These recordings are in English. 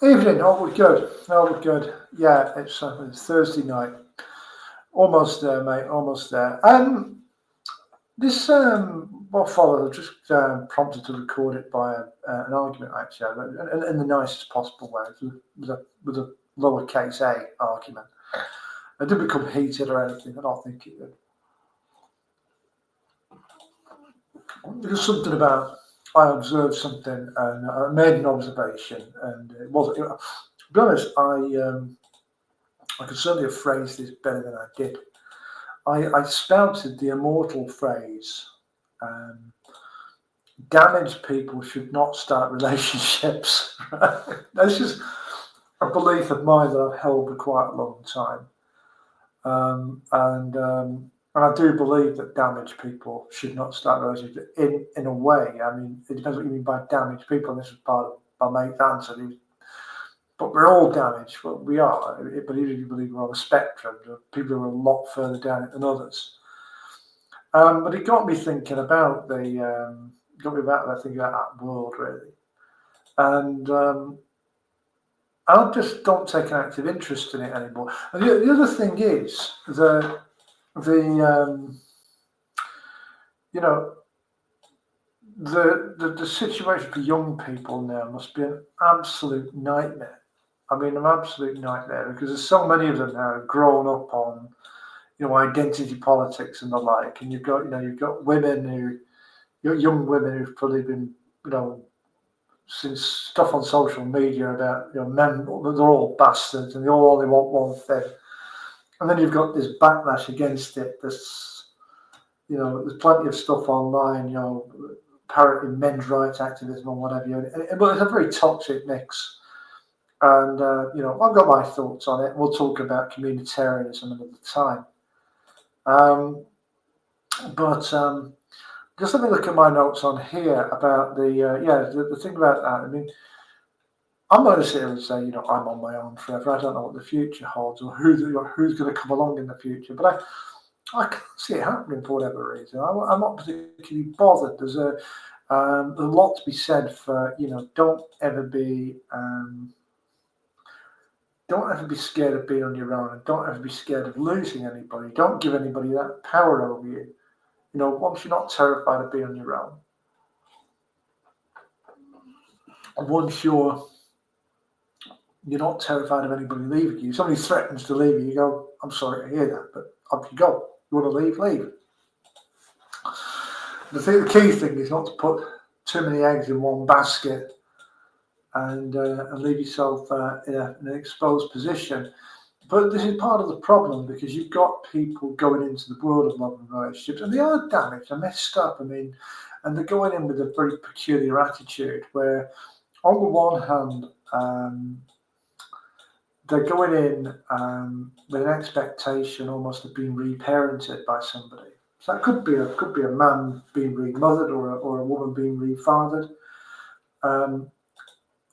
Evening, all good. All good. Yeah, it's Thursday night. Almost there, mate. Almost there. This what followed, I just prompted to record it by an argument actually, in the nicest possible way, with a lowercase a argument. It didn't become heated or anything. I don't think it did. There's something about I observed something and I made an observation, and it wasn't. To be honest, I could certainly have phrased this better than I did. I spouted the immortal phrase, damaged people should not start relationships. That's just a belief of mine that I've held for quite a long time. And I do believe that damaged people should not start relationships in a way. I mean, it depends what you mean by damaged people. And this was part of my mate's answer. But we're all damaged. Well, we are. But even if you believe we're on a spectrum, there are people who are a lot further down it than others. But it got me thinking about thinking about that world really, and I just don't take an active interest in it anymore. And the other thing is the situation for young people now must be an absolute nightmare. I mean, an absolute nightmare, because there's so many of them now grown up on, identity politics and the like, and you've got women young women who've probably been, seen stuff on social media about, men, they're all bastards and they all only want one thing. And then you've got this backlash against it. There's plenty of stuff online, parroting men's rights activism or whatever. But it's a very toxic mix. And, I've got my thoughts on it. We'll talk about communitarianism another time. Just let me look at my notes on here about the thing about that. I mean, I'm not going to sit here and say, I'm on my own forever. I don't know what the future holds or who's going to come along in the future. But I can't see it happening for whatever reason. I'm not particularly bothered. There's a lot to be said for, don't ever be scared of being on your own, and don't ever be scared of losing anybody. Don't give anybody that power over you. Once you're not terrified of being on your own, and once you're not terrified of anybody leaving you, somebody threatens to leave you, you go, I'm sorry to hear that, but up you go. You want to leave, leave. The key thing is not to put too many eggs in one basket and leave yourself in an exposed position. But this is part of the problem, because you've got people going into the world of love and relationships, and they are damaged and messed up. I mean, and they're going in with a very peculiar attitude where, on the one hand, they're going in with an expectation almost of being reparented by somebody. So that could be a man being remothered or a woman being refathered.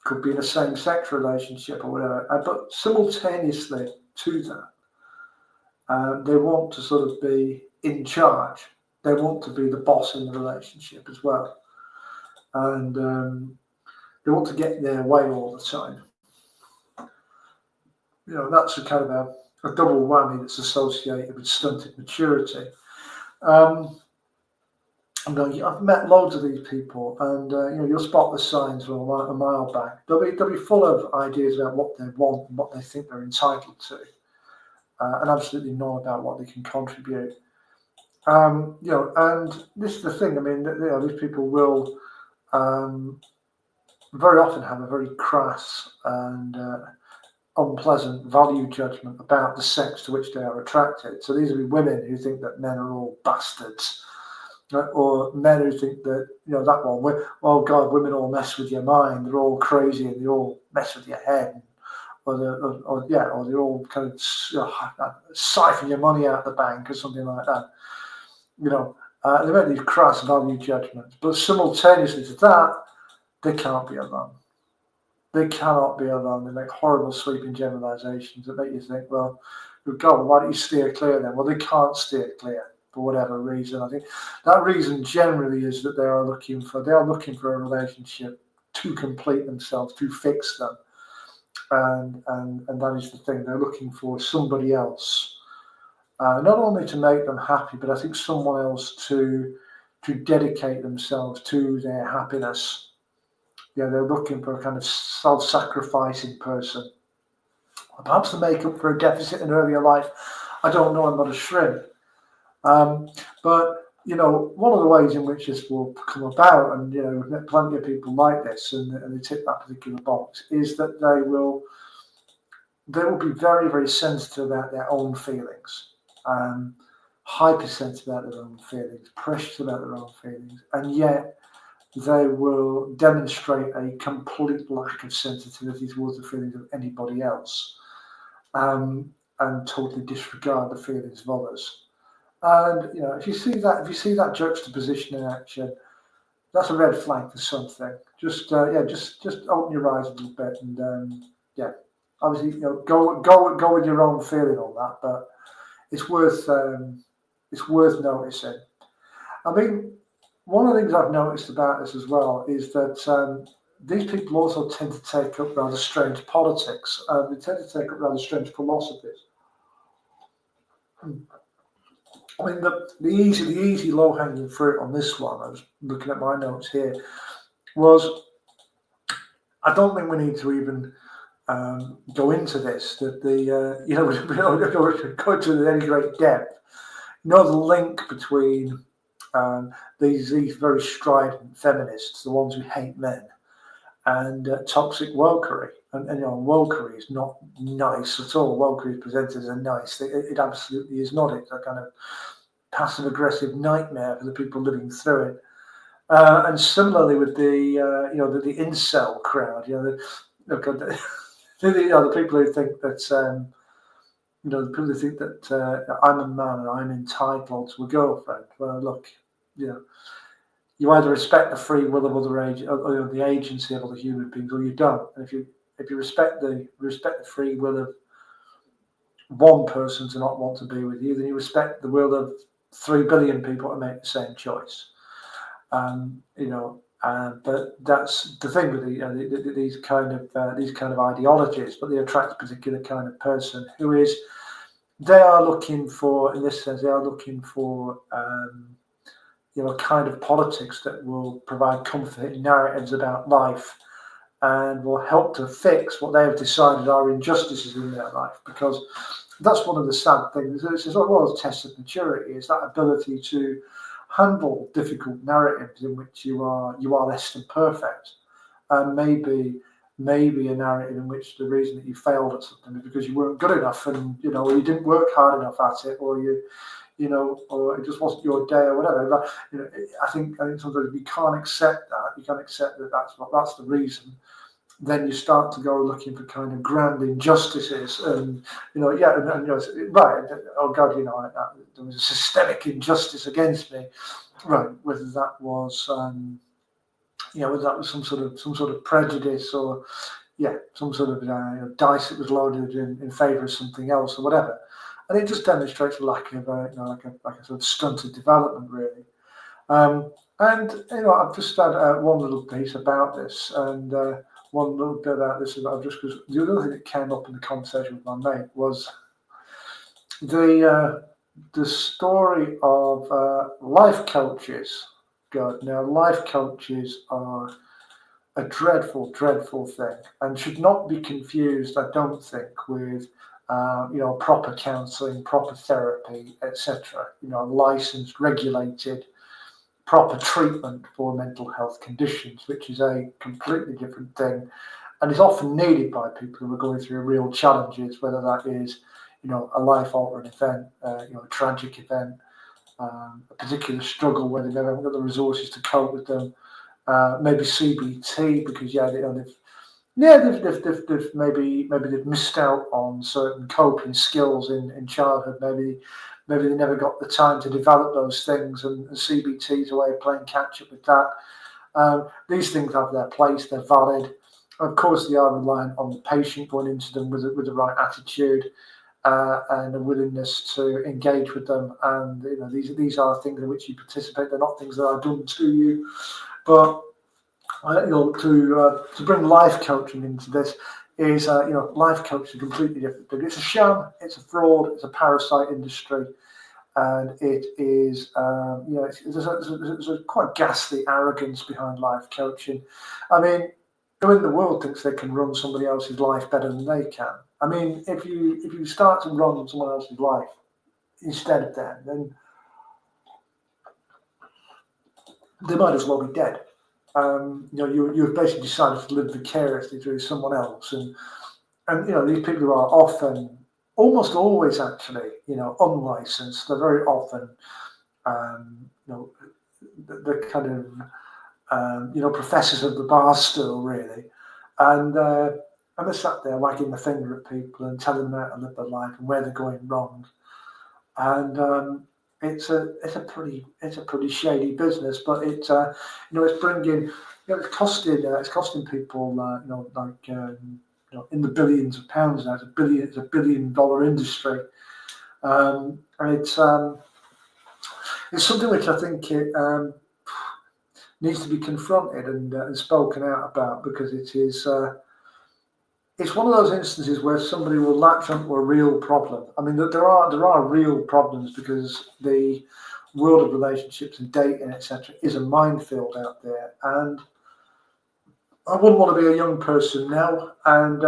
Could be in a same-sex relationship or whatever. But simultaneously to that, they want to sort of be in charge. They want to be the boss in the relationship as well. And they want to get their way all the time. That's a kind of a double whammy that's associated with stunted maturity. I've met loads of these people, and you'll spot the signs from a mile back. They'll be full of ideas about what they want and what they think they're entitled to, and absolutely none about what they can contribute. And this is the thing. I mean, these people will very often have a very crass and unpleasant value judgment about the sex to which they are attracted. So these will be women who think that men are all bastards. Or men who think that, that one, oh God, women all mess with your mind, they're all crazy and they all mess with your head, or they're all kind of siphon your money out of the bank or something like that. They make these crass value judgments, but simultaneously to that, they can't be alone. They cannot be alone. They make horrible sweeping generalizations that make you think, well, God, why don't you steer clear then? Well, they can't steer clear. For whatever reason. I think that reason generally is that they are looking for a relationship to complete themselves, to fix them. and that is the thing. They're looking for somebody else, not only to make them happy, but I think someone else to dedicate themselves to their happiness. Yeah, they're looking for a kind of self-sacrificing person. Perhaps to make up for a deficit in earlier life. I don't know. I'm not a shrimp. But one of the ways in which this will come about, and we've met plenty of people like this, and they tick that particular box, is that they will be very, very sensitive about their own feelings, hypersensitive about their own feelings, precious about their own feelings, and yet they will demonstrate a complete lack of sensitivity towards the feelings of anybody else, and totally disregard the feelings of others. And if you see that juxtaposition in action, that's a red flag for something. Just open your eyes a little bit, and obviously go with your own feeling on that. But it's worth noticing. I mean, one of the things I've noticed about this as well is that these people also tend to take up rather strange politics. They tend to take up rather strange philosophies. I mean, the easy low-hanging fruit on this one, I was looking at my notes here, was I don't think we need to even go into this, that we don't go into any great depth. The link between these very strident feminists, the ones who hate men, and toxic wokery. And wokery is not nice at all. Wokery is presented as a nice thing. It absolutely is not. It's a kind of passive-aggressive nightmare for the people living through it. And similarly with the the incel crowd, the people who think that the people who think that I'm a man and I'm entitled to a girlfriend. Well, look, you either respect the free will of or the agency of other human beings, or you don't. And if you respect the free will of one person to not want to be with you, then you respect the will of 3 billion people to make the same choice. But that's the thing with these kind of ideologies. But they attract a particular kind of person who is. They are looking for, in this sense, a kind of politics that will provide comforting narratives about life and will help to fix what they have decided are injustices in their life. Because that's one of the sad things. This is one of the tests of maturity, is that ability to handle difficult narratives in which you are less than perfect, and maybe a narrative in which the reason that you failed at something is because you weren't good enough, and or you didn't work hard enough at it, or or it just wasn't your day, or whatever. But, I think sometimes if you can't accept that, that's the reason. Then you start to go looking for kind of grand injustices, and right. Oh God, there was a systemic injustice against me, right? Whether that was, whether that was some sort of prejudice, or some sort of dice that was loaded in favour of something else, or whatever. And it just demonstrates a lack of like a sort of stunted development, really. And I've just had one little piece about this, and one little bit about this about just because the other thing that came up in the conversation with my mate was the story of life coaches. God, now life coaches are a dreadful, dreadful thing, and should not be confused, I don't think, with proper counselling, proper therapy, etc. Licensed, regulated, proper treatment for mental health conditions, which is a completely different thing, and is often needed by people who are going through real challenges, whether that is, a life-altering event, a tragic event, a particular struggle where they haven't got the resources to cope with them, maybe CBT because they've maybe missed out on certain coping skills in childhood. Maybe they never got the time to develop those things, and CBT is a way of playing catch up with that. These things have their place; they're valid. Of course, they are reliant on the patient going into them with the right attitude and a willingness to engage with them. And these are things in which you participate. They're not things that are done to you, but to bring life coaching into this, is, life coach is a completely different thing. It's a sham, it's a fraud, it's a parasite industry, and it is, there's a quite ghastly arrogance behind life coaching. I mean, who in the world thinks they can run somebody else's life better than they can? I mean, if you start to run someone else's life instead of them, then they might as well be dead. You've basically decided to live vicariously through someone else, and these people who are often, almost always actually, unlicensed. They're very often, the kind of, professors of the bar stool, really, and they're sat there wagging the finger at people and telling them how to live their life and where they're going wrong, and it's a pretty shady business, but it's bringing, it's costing people, in the billions of pounds now. It's a $1 billion industry, and it's something which I think it needs to be confronted and spoken out about, because it is. It's one of those instances where somebody will latch onto a real problem. I mean, there are real problems, because the world of relationships and dating, etc., is a minefield out there. And I wouldn't want to be a young person now, and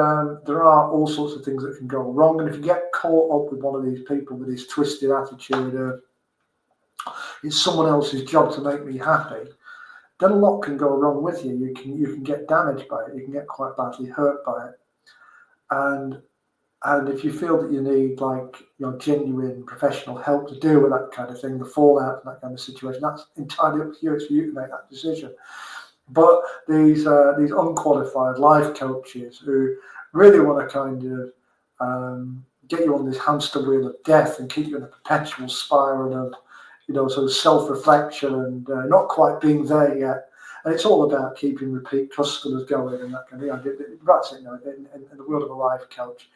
there are all sorts of things that can go wrong. And if you get caught up with one of these people with this twisted attitude of, it's someone else's job to make me happy, then a lot can go wrong with you. You can get damaged by it. You can get quite badly hurt by it. And if you feel that you need genuine professional help to deal with that kind of thing, the fallout from that kind of situation, that's entirely up to you. It's for you to make that decision. But these unqualified life coaches who really want to kind of get you on this hamster wheel of death and keep you in a perpetual spiral of sort of self-reflection and not quite being there yet. And it's all about keeping repeat customers going and that kind of thing. That's it, in the world of a life coach.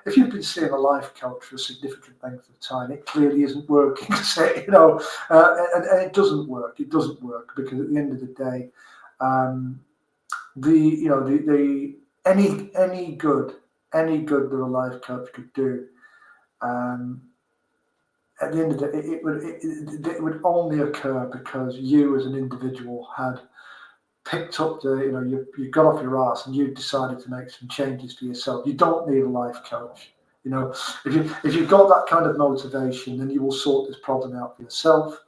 If you've been seeing a life coach for a significant length of time, it clearly isn't working, and it doesn't work. It doesn't work, because at the end of the day, any good that a life coach could do, at the end of the day, it would only occur because you as an individual had picked up you got off your ass and you decided to make some changes for yourself. You don't need a life coach. If you've got that kind of motivation, then you will sort this problem out for yourself.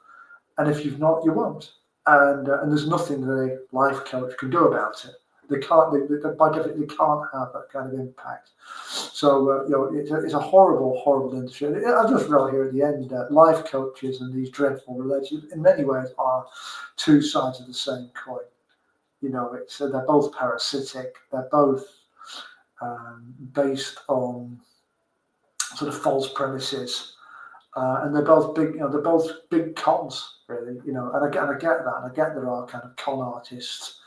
And if you've not, you won't. And there's nothing that a life coach can do about it. They can't. By definition, they can't have that kind of impact. So it's a horrible industry. I just realized here at the end that life coaches and these dreadful relationships, in many ways, are two sides of the same coin. They're both parasitic. They're both based on sort of false premises, and they're both big. They're both big cons, really. And I get that. And I get there are kind of con artists,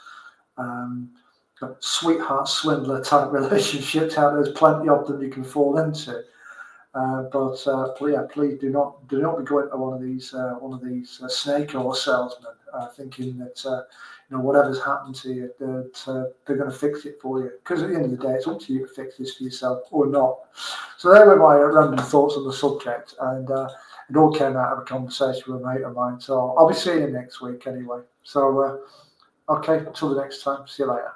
sweetheart swindler type relationships out there. There's plenty of them you can fall into. But please do not be going to one of these snake oil salesmen, thinking that whatever's happened to you, that they're going to fix it for you. Because at the end of the day, it's up to you to fix this for yourself or not. So there were my random thoughts on the subject, and it all came out of a conversation with a mate of mine. So I'll be seeing you next week anyway. So okay, until the next time. See you later.